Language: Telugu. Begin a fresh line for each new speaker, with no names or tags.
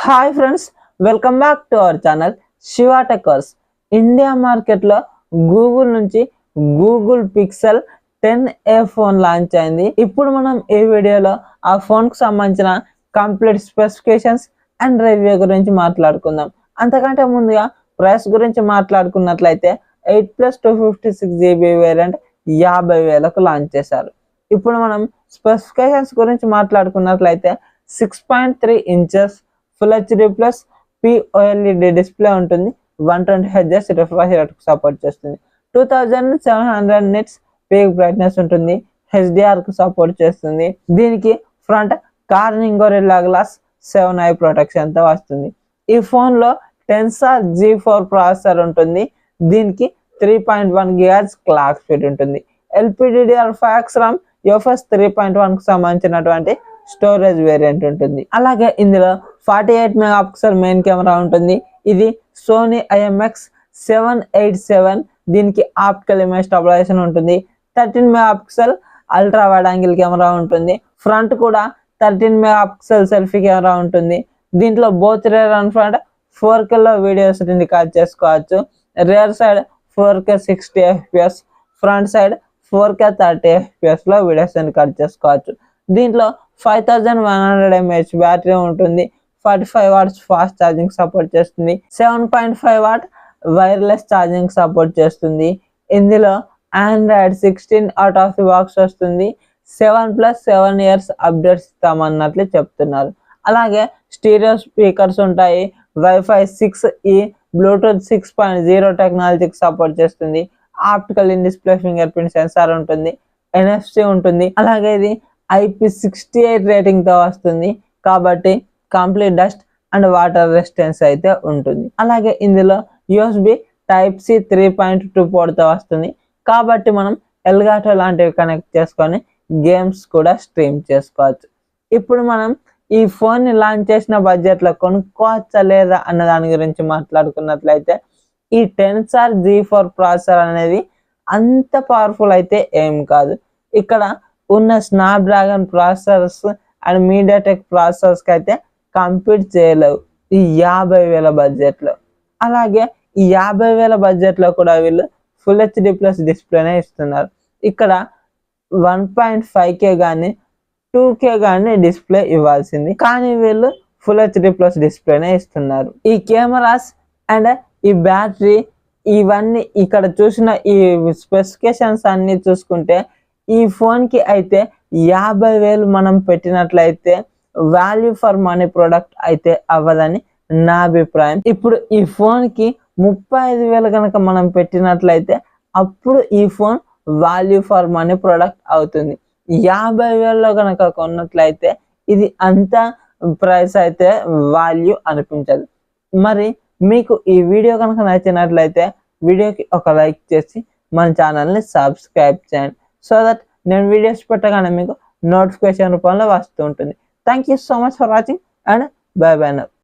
Hi friends, welcome back to our channel Shiva Tekkers. India మార్కెట్లో గూగుల్ నుంచి Google Pixel 10a phone launch అయింది. ఇప్పుడు మనం ఈ వీడియోలో ఆ ఫోన్కు సంబంధించిన కంప్లీట్ స్పెసిఫికేషన్స్ అండ్ రివ్యూ గురించి మాట్లాడుకుందాం. అంతకంటే ముందుగా ప్రైస్ గురించి మాట్లాడుకున్నట్లయితే 8+ 256GB వేరియంట్ 50,000కు లాంచ్ చేశారు. ఇప్పుడు మనం స్పెసిఫికేషన్స్ గురించి మాట్లాడుకున్నట్లయితే 6.3 inches full HD plus POLED display ఉంటుంది. 120Hz రిఫ్రెష్ రేట్కు సపోర్ట్ చేస్తుంది. 2700 నిట్స్ పీక్ బ్రైట్నెస్ ఉంటుంది. HDRకు సపోర్ట్ చేస్తుంది. దీనికి front Corning Gorilla Glass 7i ప్రొటెక్షన్తో వస్తుంది. ఈ ఫోన్లో టెన్సార్ G4 ప్రాసెసర్ ఉంటుంది. దీనికి 3.1 GHz క్లాక్ స్పీడ్ ఉంటుంది. LPDDR5X RAM UFS 3.1కు సంబంధించినటువంటి స్టోరేజ్ వేరియంట్ ఉంటుంది. అలాగే ఇందులో 48 మెగాపిక్సెల్ మెయిన్ కెమెరా ఉంటుంది. ఇది సోనీ IMX787. దీనికి ఆప్టికల్ ఇమేజ్ స్టెబిలైజేషన్ ఉంటుంది. 13 megapixel ultra wide angle camera ఉంటుంది. ఫ్రంట్ కూడా 13 మెగాపిక్సెల్ సెల్ఫీ కెమెరా ఉంటుంది. దీంట్లో బోత్ రేర్ అండ్ ఫ్రంట్ 4Kలో వీడియోస్ రికార్డ్ చేసుకోవచ్చు. Rear side 4K 60fps, front side 4K 30fpsలో వీడియోస్ రికార్డ్ చేసుకోవచ్చు. దీంట్లో 5100 mAh బ్యాటరీ ఉంటుంది. 45 watts ఫాస్ట్ ఛార్జింగ్ సపోర్ట్ చేస్తుంది. 7.5 watt వైర్లెస్ ఛార్జింగ్ సపోర్ట్ చేస్తుంది. ఇందులో Android 16 out of the box వస్తుంది. 7+7 years అప్డేట్స్ ఇస్తామన్నట్లు చెప్తున్నారు. అలాగే స్టీరియో స్పీకర్స్ ఉంటాయి. Wi-Fi 6E, Bluetooth 6.0 టెక్నాలజీకి సపోర్ట్ చేస్తుంది. Optical in display finger print censor ఉంటుంది. NFC ఉంటుంది. అలాగే ఇది IP68 రేటింగ్తో వస్తుంది కాబట్టి complete dust and water resistance అయితే ఉంటుంది. అలాగే ఇందులో USB Type-C 3.2 పోర్ట్తో వస్తుంది కాబట్టి మనం ఎల్గాటో లాంటివి కనెక్ట్ చేసుకొని గేమ్స్ కూడా స్ట్రీమ్ చేసుకోవచ్చు. ఇప్పుడు మనం ఈ ఫోన్ని లాంచ్ చేసిన బడ్జెట్లో కొనుక్కోవచ్చా లేదా అన్న దాని గురించి మాట్లాడుకున్నట్లయితే ఈ టెన్సార్ G4 ప్రాసెసర్ అనేది అంత పవర్ఫుల్ అయితే ఏం కాదు. ఇక్కడ ఉన్న స్నాప్డ్రాగన్ ప్రాసెసర్స్ అండ్ మీడియాటెక్ ప్రాసెసర్స్కి అయితే కంపీట్ చేయలేవు ఈ 50,000 బడ్జెట్లో. అలాగే ఈ 50,000 బడ్జెట్లో కూడా వీళ్ళు ఫుల్ హెచ్డి ప్లస్ డిస్ప్లేనే ఇస్తున్నారు. ఇక్కడ 1.5K కానీ 2K కానీ డిస్ప్లే ఇవ్వాల్సింది, కానీ వీళ్ళు ఫుల్ హెచ్డి ప్లస్ డిస్ప్లేనే ఇస్తున్నారు. ఈ కెమెరాస్ అండ్ ఈ బ్యాటరీ ఇవన్నీ ఇక్కడ చూసిన ఈ స్పెసిఫికేషన్స్ అన్నీ చూసుకుంటే ఈ ఫోన్కి అయితే 50,000 మనం పెట్టినట్లయితే వాల్యూ ఫర్ మనీ ప్రోడక్ట్ అయితే అవ్వదని నా అభిప్రాయం. ఇప్పుడు ఈ ఫోన్కి 35,000 కనుక మనం పెట్టినట్లయితే అప్పుడు ఈ phone value for money product అవుతుంది. 50,000లో కనుక కొన్నట్లయితే ఇది అంత ప్రైస్ అయితే వాల్యూ అనిపించదు. మరి మీకు ఈ వీడియో కనుక నచ్చినట్లయితే వీడియోకి ఒక లైక్ చేసి మన ఛానల్ని సబ్స్క్రైబ్ చేయండి, సో దట్ నేను వీడియోస్ పెట్టగానే మీకు నోటిఫికేషన్ రూపంలో వస్తూ ఉంటుంది. Thank you so much for watching and by by now.